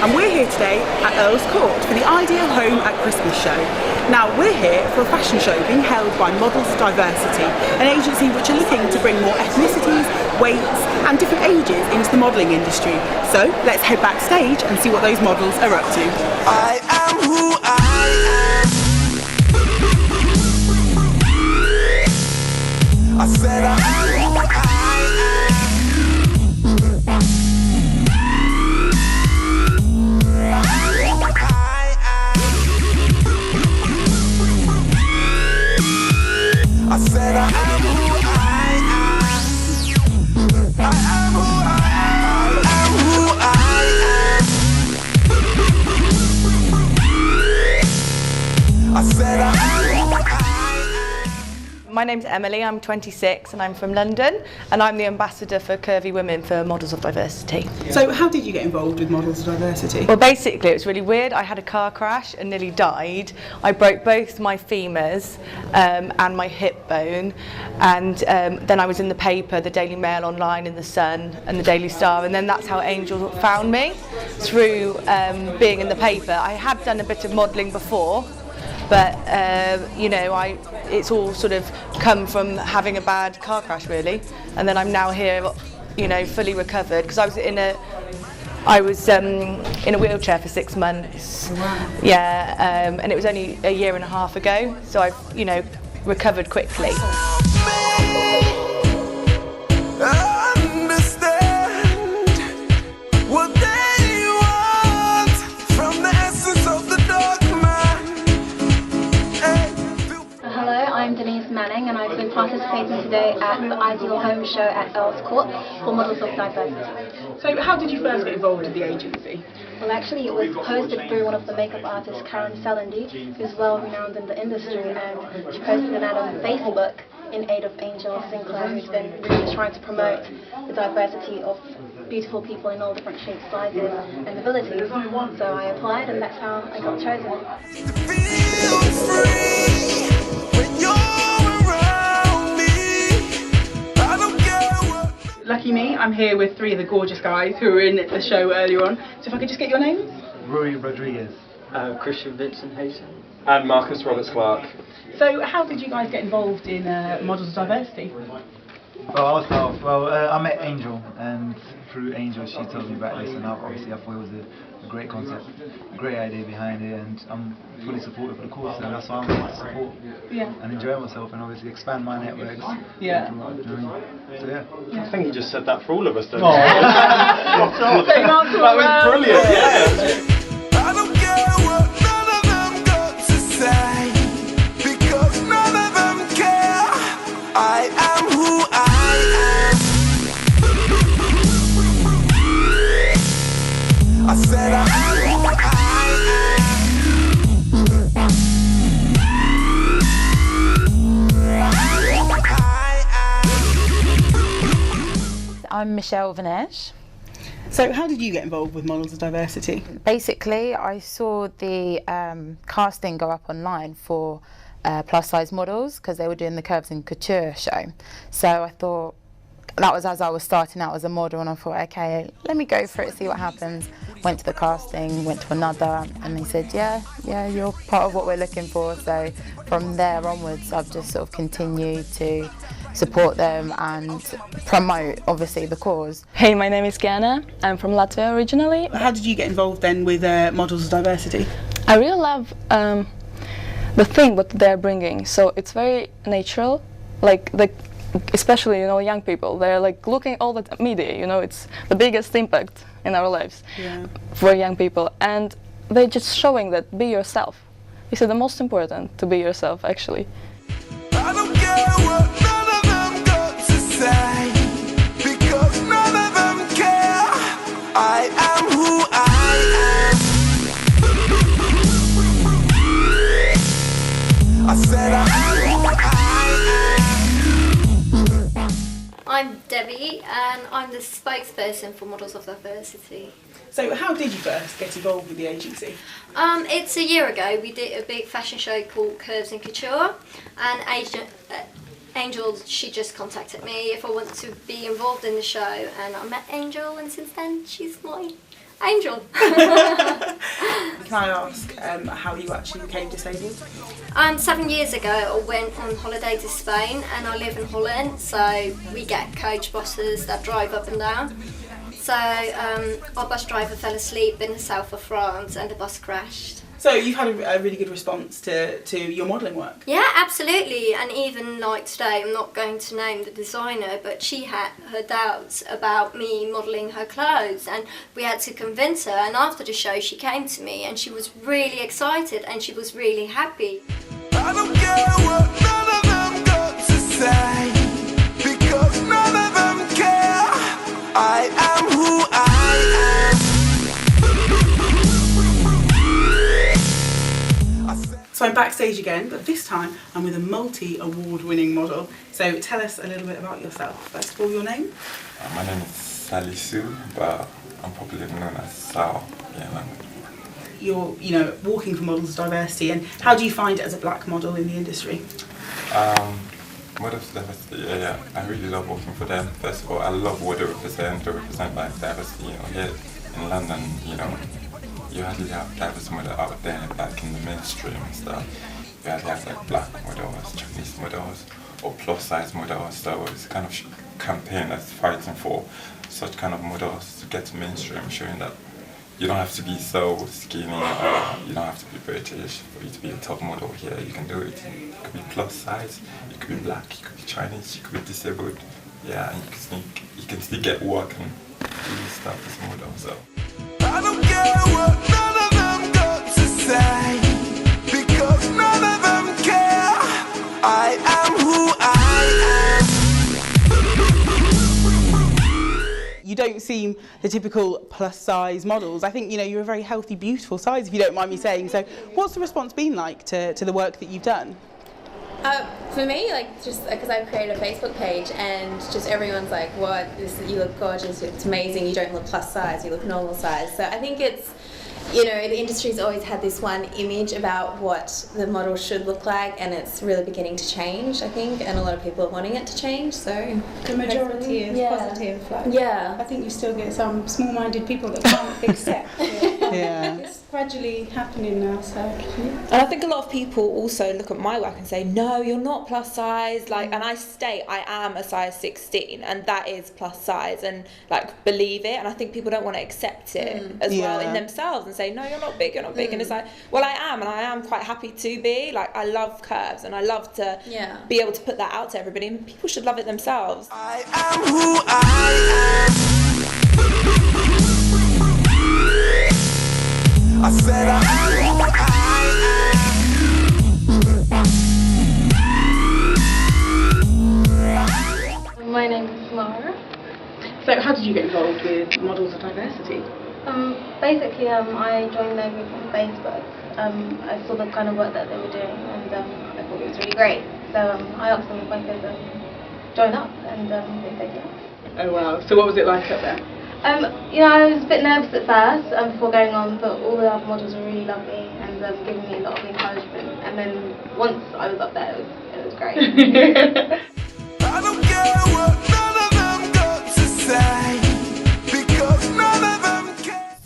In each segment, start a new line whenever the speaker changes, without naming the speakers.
and we're here today at Earls Court for the Ideal Home at Christmas show. Now we're here for a fashion show being held by Models Diversity, an agency which are looking to bring more ethnicities, weights and different ages into the modelling industry. So let's head backstage and see what those models are up to.
I am who I am. I said I am who I am. I said I am who I am. I am who I am. I am who I am. I said I am who I am.
My name's Emily, I'm 26 and I'm from London, and I'm the ambassador for Curvy Women for Models of Diversity.
So how did you get involved with Models Diversity?
Well, basically it was really weird. I had a car crash and nearly died. I broke both my femurs and my hip bone, and then I was in the paper, the Daily Mail online, in the Sun and the Daily Star, and then that's how Angel found me, through being in the paper. I had done a bit of modelling before, but you know, it's all sort of come from having a bad car crash really, and then I'm now here, you know, fully recovered, because I was in a wheelchair for 6 months.
Oh, wow.
Yeah, and it was only a year and a half ago, so I've, you know, recovered quickly.
Manning, and I've been participating today at the Ideal Home show at Earls Court for Models of Diversity.
So how did you first get involved with the agency?
Well, actually it was posted through one of the makeup artists, Karen Selendy, who's well renowned in the industry, and she posted an ad on Facebook in aid of Angel Sinclair, who's been really trying to promote the diversity of beautiful people in all different shapes, sizes and abilities. So I applied, and that's how I got chosen.
Lucky me, I'm here with three of the gorgeous guys who were in the show earlier on. So if I could just get your names?
Rory Rodriguez.
Christian Vincent Hayton.
And Marcus Roberts Clark.
So how did you guys get involved in Models of Diversity?
Well, I'll start off. Well, I met Angel, and through Angel she told me about this, and obviously I thought it was a great concept, a great idea behind it, and I'm fully supportive of the course, and that's why I'm here to support and enjoy myself, and obviously expand my networks.
Yeah.
So yeah.
I think he just said that for all of us, didn't
Oh.
That was brilliant, yeah.
I don't care what none of them got to say, because none of them care. I am who I am. I said I am who I
am. I'm Michelle Vinesh.
So how did you get involved with Models of Diversity?
Basically, I saw the casting go up online for plus size models, because they were doing the Curves and Couture show. So I thought, that was as I was starting out as a model, and I thought, okay, let me go for it, see what happens. Went to the casting, went to another, and they said, yeah, you're part of what we're looking for. So from there onwards, I've just sort of continued to support them and promote, obviously, the cause.
Hey, my name is Kiana. I'm from Latvia originally.
How did you get involved then with Models of Diversity?
I really love the thing what they're bringing. So it's very natural, like especially, you know, young people. They're like looking all the media. You know, it's the biggest impact in our lives for young people, and they're just showing that be yourself. This is the most important, to be yourself, actually.
I don't care what none of them got to say, because none of them care. I am who I am. I said I am who I am.
I'm Debbie, and I'm the spokesperson for Models of Diversity.
So how did you first get involved with the agency?
It's a year ago. We did a big fashion show called Curves and Couture, and Angel, she just contacted me if I wanted to be involved in the show, and I met Angel, and since then she's my Angel.
Can I ask how you actually became disabled?
7 years ago I went on holiday to Spain, and I live in Holland, so we get coach buses that drive up and down. So our bus driver fell asleep in the south of France and the bus crashed.
So you've had a really good response to your modelling work?
Yeah, absolutely. And even like today, I'm not going to name the designer, but she had her doubts about me modelling her clothes, and we had to convince her. And after the show, she came to me and she was really excited and she was really happy.
I don't care what none of them got to say, because none of them care. I am who I am.
So I'm backstage again, but this time I'm with a multi-award-winning model. So tell us a little bit about yourself. First of all, your name?
My name is Salisu, but I'm popularly known as Sal. Yeah,
You're, walking for Models of Diversity, and how do you find it as a black model in the industry?
Models of Diversity, yeah, I really love working for them. First of all, I love what they represent. They represent like diversity. Here in London, you hardly have diverse models out there, like in the mainstream and stuff. You hardly have like black models, Chinese models, or plus size models. So it's kind of campaign that's fighting for such kind of models to get to mainstream, showing that you don't have to be so skinny, or you don't have to be British for you to be a top model here. You can do it. You could be plus size, you could be black, you could be Chinese, you could be disabled. Yeah, and you can still get work and do stuff as a model. So.
I don't care what none of them got to say, because none of them care. I am who I am.
You don't seem the typical plus-size models. I think, you're a very healthy, beautiful size, if you don't mind me saying. So what's the response been like to the work that you've done?
For me, just because I've created a Facebook page and just everyone's like, what, you look gorgeous, it's amazing, you don't look plus size, you look normal size. So I think it's, the industry's always had this one image about what the model should look like, and it's really beginning to change, I think, and a lot of people are wanting it to change, so...
The majority is positive. I think you still get some small-minded people that can't accept it.
Yeah.
It's gradually happening now, so...
And I think a lot of people also look at my work and say, no, you're not plus size, and I state I am a size 16, and that is plus size, and believe it, and I think people don't want to accept it as well in themselves and say, no, you're not big, and it's like, well, I am, and I am quite happy to be. I love curves, and I love to be able to put that out to everybody, and people should love it themselves.
I am who I am. I said I am who I am.
My name is Mara.
So how did you get involved with Models of Diversity?
Basically, I joined their group on Facebook. I saw the kind of work that they were doing, and I thought it was really great. So I asked them if I could join up, and they said yes.
Oh wow, so what was it like up there?
I was a bit nervous at first before going on, but all the other models were really lovely and giving me a lot of encouragement. And then once I was up there, it was great.
I don't care what none of them got to say, because none of them care.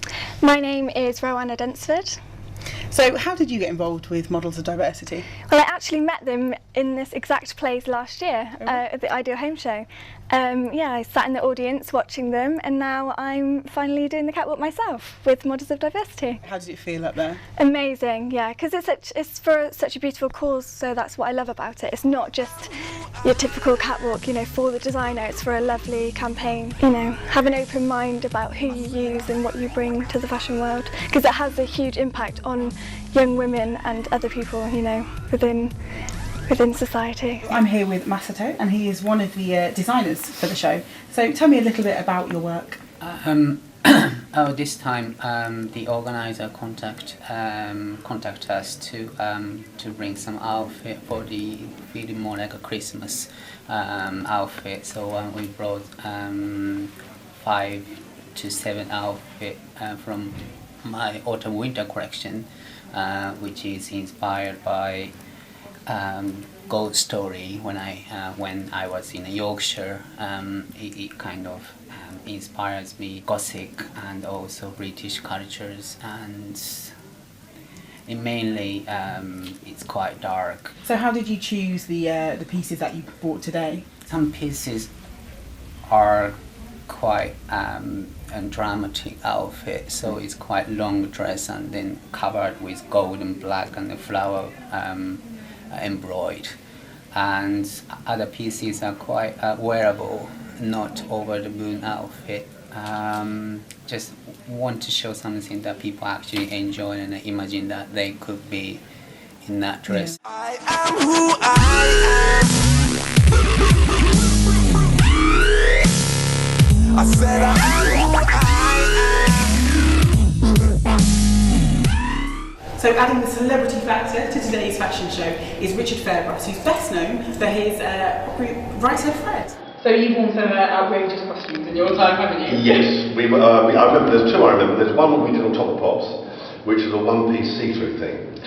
My name is Rowanna Dunsford.
So how did you get involved with Models of Diversity?
Well, I actually met them in this exact place last year at the Ideal Home Show. I sat in the audience watching them, and now I'm finally doing the catwalk myself with Models of Diversity.
How did it feel up there?
Amazing, yeah, because it's for such a beautiful cause, so that's what I love about it. It's not just your typical catwalk, for the designer, it's for a lovely campaign. Have an open mind about who you use and what you bring to the fashion world, because it has a huge impact on young women and other people, within society.
I'm here with Masato, and he is one of the designers for the show. So tell me a little bit about your work.
This time the organizer contact us to bring some outfit for the feeling more like a Christmas outfit. So we brought 5 to 7 outfit from my autumn winter collection, which is inspired by ghost story when I was in Yorkshire. It kind of inspires me Gothic and also British cultures, and it mainly it's quite dark.
So how did you choose the pieces that you bought today?
Some pieces are quite a dramatic outfit, so it's quite long dress and then covered with gold and black and the flower embroidered. And other pieces are quite wearable, not over the moon outfit. Just want to show something that people actually enjoy and imagine that they could be in that dress.
I am who I am. I said I am who I am.
So adding the celebrity factor to today's fashion show is Richard Fairbrass, who's best known for his right hand Fred.
So you've worn some outrageous costumes in your time, haven't you?
Yes, I remember there's two I remember. There's one we did on Top of Pops, which was a one-piece see-through thing.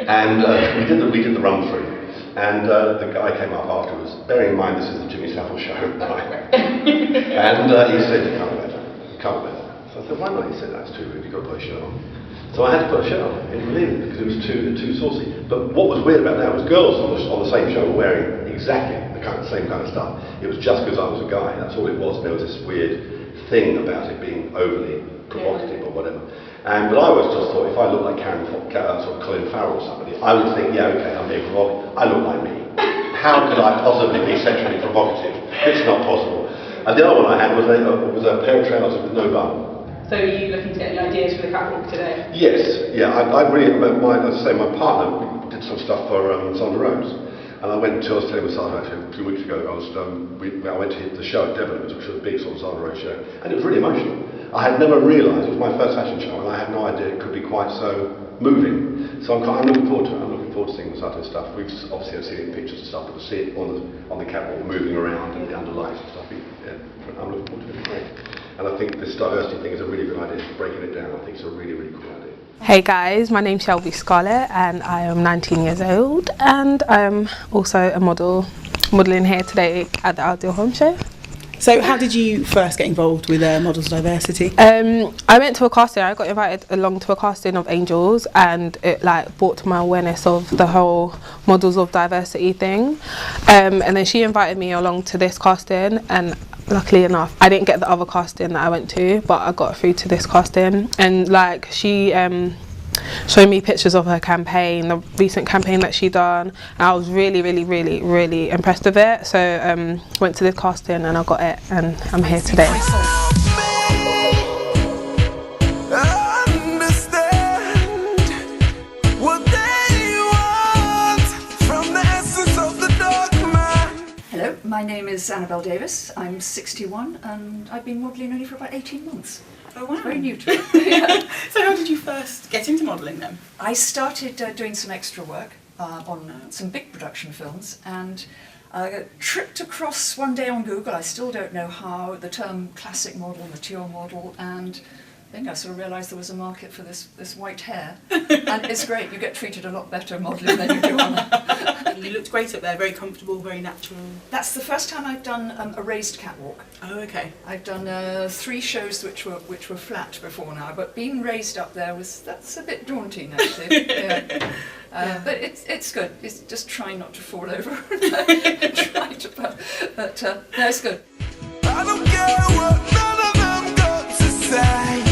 And we did the run-through. And the guy came up afterwards, bearing in mind this is the Jimmy Savile show, right? And he said, you can't wear that, you can't wear that. So I said, why not? He said, that's too rude, you've got to put a shirt on. So I had to put a shirt on, I didn't believe it, because it was too saucy. But what was weird about that was girls on the same show were wearing exactly the same kind of stuff. It was just because I was a guy, that's all it was. There was this weird thing about it being overly provocative or whatever. But I always just thought, if I look like sort of Colin Farrell or somebody, I would think, yeah, okay, I'm being provocative. I look like me. How could I possibly be sexually provocative? It's not possible. And the other one I had was a pair of trousers with no bum.
So are you looking to get any ideas for the catwalk today?
Yes, yeah. I really, as I say, my partner did some stuff for Sandra Rose. And I was telling myself actually a few weeks ago, I went to the show at Devon, which was a big sort of Sandra Rose show, and it was really emotional. I had never realised, it was my first fashion show, and I had no idea it could be quite so moving. So I'm looking forward to it. I'm looking forward to seeing the sort of stuff. We've obviously seen it in pictures and stuff, but to see it on the catwalk moving around and the underlights and stuff, I'm looking forward to it. It's great. And I think this diversity thing is a really good idea, breaking it down. I think it's a really, really cool idea.
Hey guys, my name's Shelby Scarlett and I am 19 years old and I'm also a modelling here today at the Ideal Home Show.
So how did you first get involved with Models Diversity?
I went to a casting. I got invited along to a casting of Angels and it like brought to my awareness of the whole Models of Diversity thing. And then she invited me along to this casting and luckily enough I didn't get the other casting that I went to, but I got through to this casting, and like she showed me pictures of her campaign, the recent campaign that she done, and I was really impressed with it. So went to this casting and I got it and I'm here today.
Hello, my name is Annabelle Davis. I'm 61 and I've been modelling only for about 18 months.
Oh wow.
It's very new to me. Yeah.
So how did you first get into modelling then?
I started doing some extra work on some big production films, and I tripped across one day on Google, I still don't know how, the term classic model, mature model, and I think I sort of realised there was a market for this white hair. And it's great, you get treated a lot better modelling than you do on it.
You looked great up there, very comfortable, very natural.
That's the first time I've done a raised catwalk.
Oh, okay.
I've done 3 shows which were flat before now, but being raised up there that's a bit daunting actually. Yeah. But it's good. It's just trying not to fall over and try to, but no, it's good.
I don't care what none of them got to say,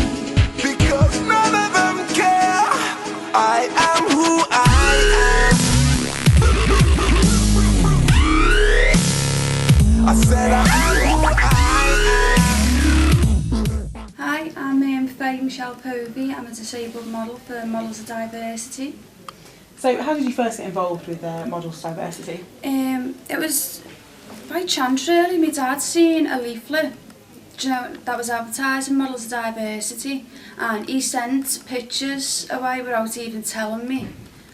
because none of them care. I am who I am. I said I am who I am.
Hi, I'm Faye Michelle Povey. I'm a disabled model for Models of Diversity.
So how did you first get involved with Models Diversity?
It was by chance really. My dad seen a leaflet, you know, that was advertising Models of Diversity, and he sent pictures away without even telling me.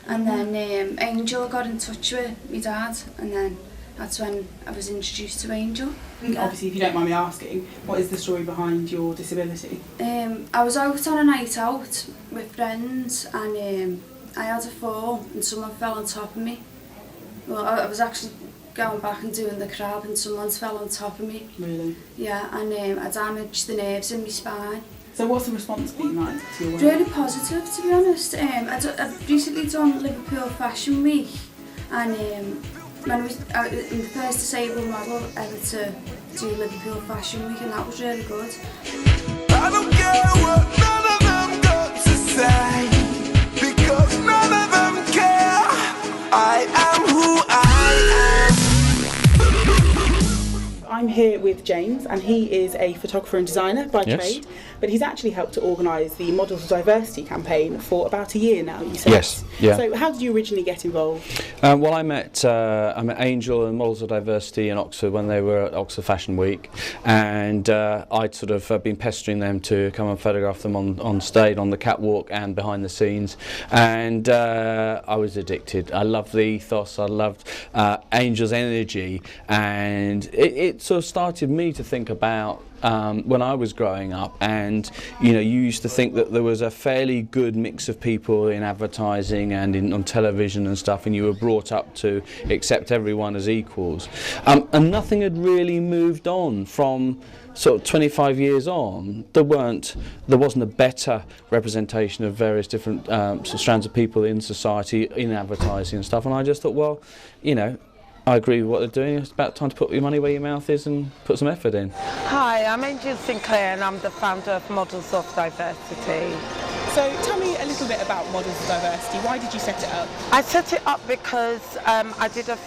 And then Angel got in touch with my dad, and then that's when I was introduced to Angel.
Obviously, if you don't mind me asking, what is the story behind your disability?
I was out on a night out with friends and I had a fall and someone fell on top of me, Well, I was actually going back and doing the crab and someone's fell on top of me.
Really?
Yeah, and I damaged the nerves in my spine.
So what's the response been like to your work?
Really positive, to be honest. I've recently done Liverpool Fashion Week, and I'm the first disabled model ever to do Liverpool Fashion Week, and that was really good.
I don't care what none of them got to say, because none of them care. I am who I am.
I'm here with James, and he is a photographer and designer by
Yes.
trade, but he's actually helped to organise the Models of Diversity campaign for about a year now, you said.
Yes, yeah.
So how did you originally get involved?
Well, I met Angel and Models of Diversity in Oxford when they were at Oxford Fashion Week, and I'd sort of been pestering them to come and photograph them on stage, on the catwalk and behind the scenes, and I was addicted. I loved the ethos, I loved Angel's energy, and it sort of started me to think about when I was growing up, and you used to think that there was a fairly good mix of people in advertising and on television and stuff, and you were brought up to accept everyone as equals, and nothing had really moved on from sort of 25 years on. There wasn't a better representation of various different sort of strands of people in society, in advertising and stuff, and I just thought, well, I agree with what they're doing. It's about time to put your money where your mouth is and put some effort in.
Hi, I'm Angel Sinclair and I'm the founder of Models of Diversity.
So tell me a little bit about Models of Diversity. Why did you set it up?
I set it up because I did a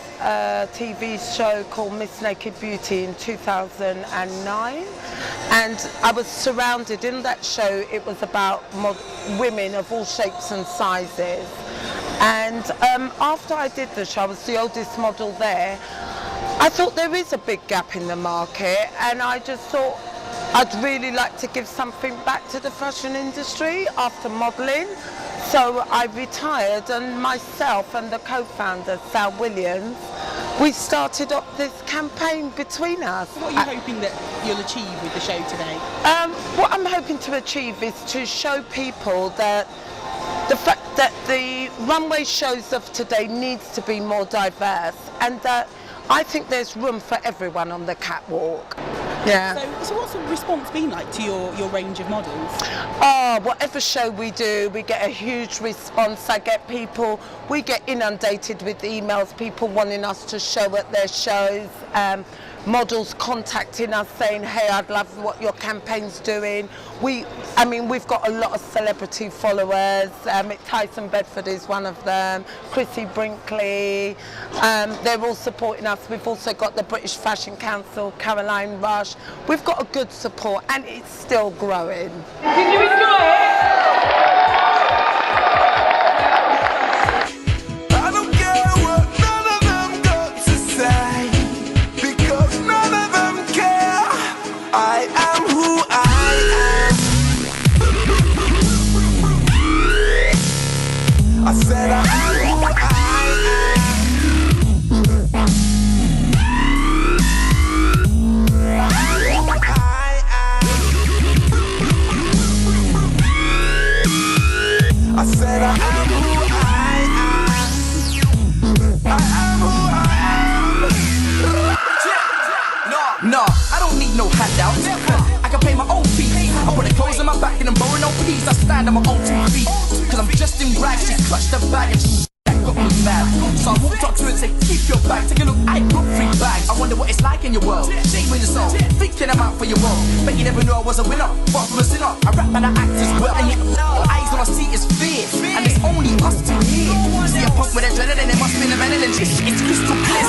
TV show called Miss Naked Beauty in 2009, and I was surrounded in that show. It was about women of all shapes and sizes. And after I did the show, I was the oldest model there. I thought there is a big gap in the market, and I just thought I'd really like to give something back to the fashion industry after modelling. So I retired, and myself and the co-founder, Sal Williams, we started up this campaign between us.
What are you hoping that you'll achieve with the show today?
What I'm hoping to achieve is to show people that the fact that the runway shows of today needs to be more diverse, and that I think there's room for everyone on the catwalk. Yeah.
So what's the response been like to your range of models?
Oh, whatever show we do, we get a huge response. We get inundated with emails, people wanting us to show at their shows, models contacting us saying, hey, I'd love what your campaign's doing. We've got a lot of celebrity followers. Tyson Bedford is one of them, Chrissy Brinkley. They're all supporting us. We've also got the British Fashion Council, Caroline Rush. We've got a good support, and it's still growing.
Did you enjoy it? I don't care what none of them got to say, because none of them care. I am who I am. I said I am who I am. I said I am who I am. I am who I am. No, I don't need no handouts. I can pay my own fees. I put the clothes in my back and I'm borrowing no peas. I stand on my own 2 feet. Cause I'm just in rags. She clutched the bag and she got me mad. So I walked up to her and said, keep your bag. Take a look, I got 3 bags. I wonder what it's like in your world. Shaming yourself, thinking I'm out for your world. Bet you never knew I was a winner, far from a sinner. I rap and I act as well. And yet, the eyes all I see is fear. And it's only us 2 here. See a punk with adrenaline, it must be the adrenaline. It's crystal clear.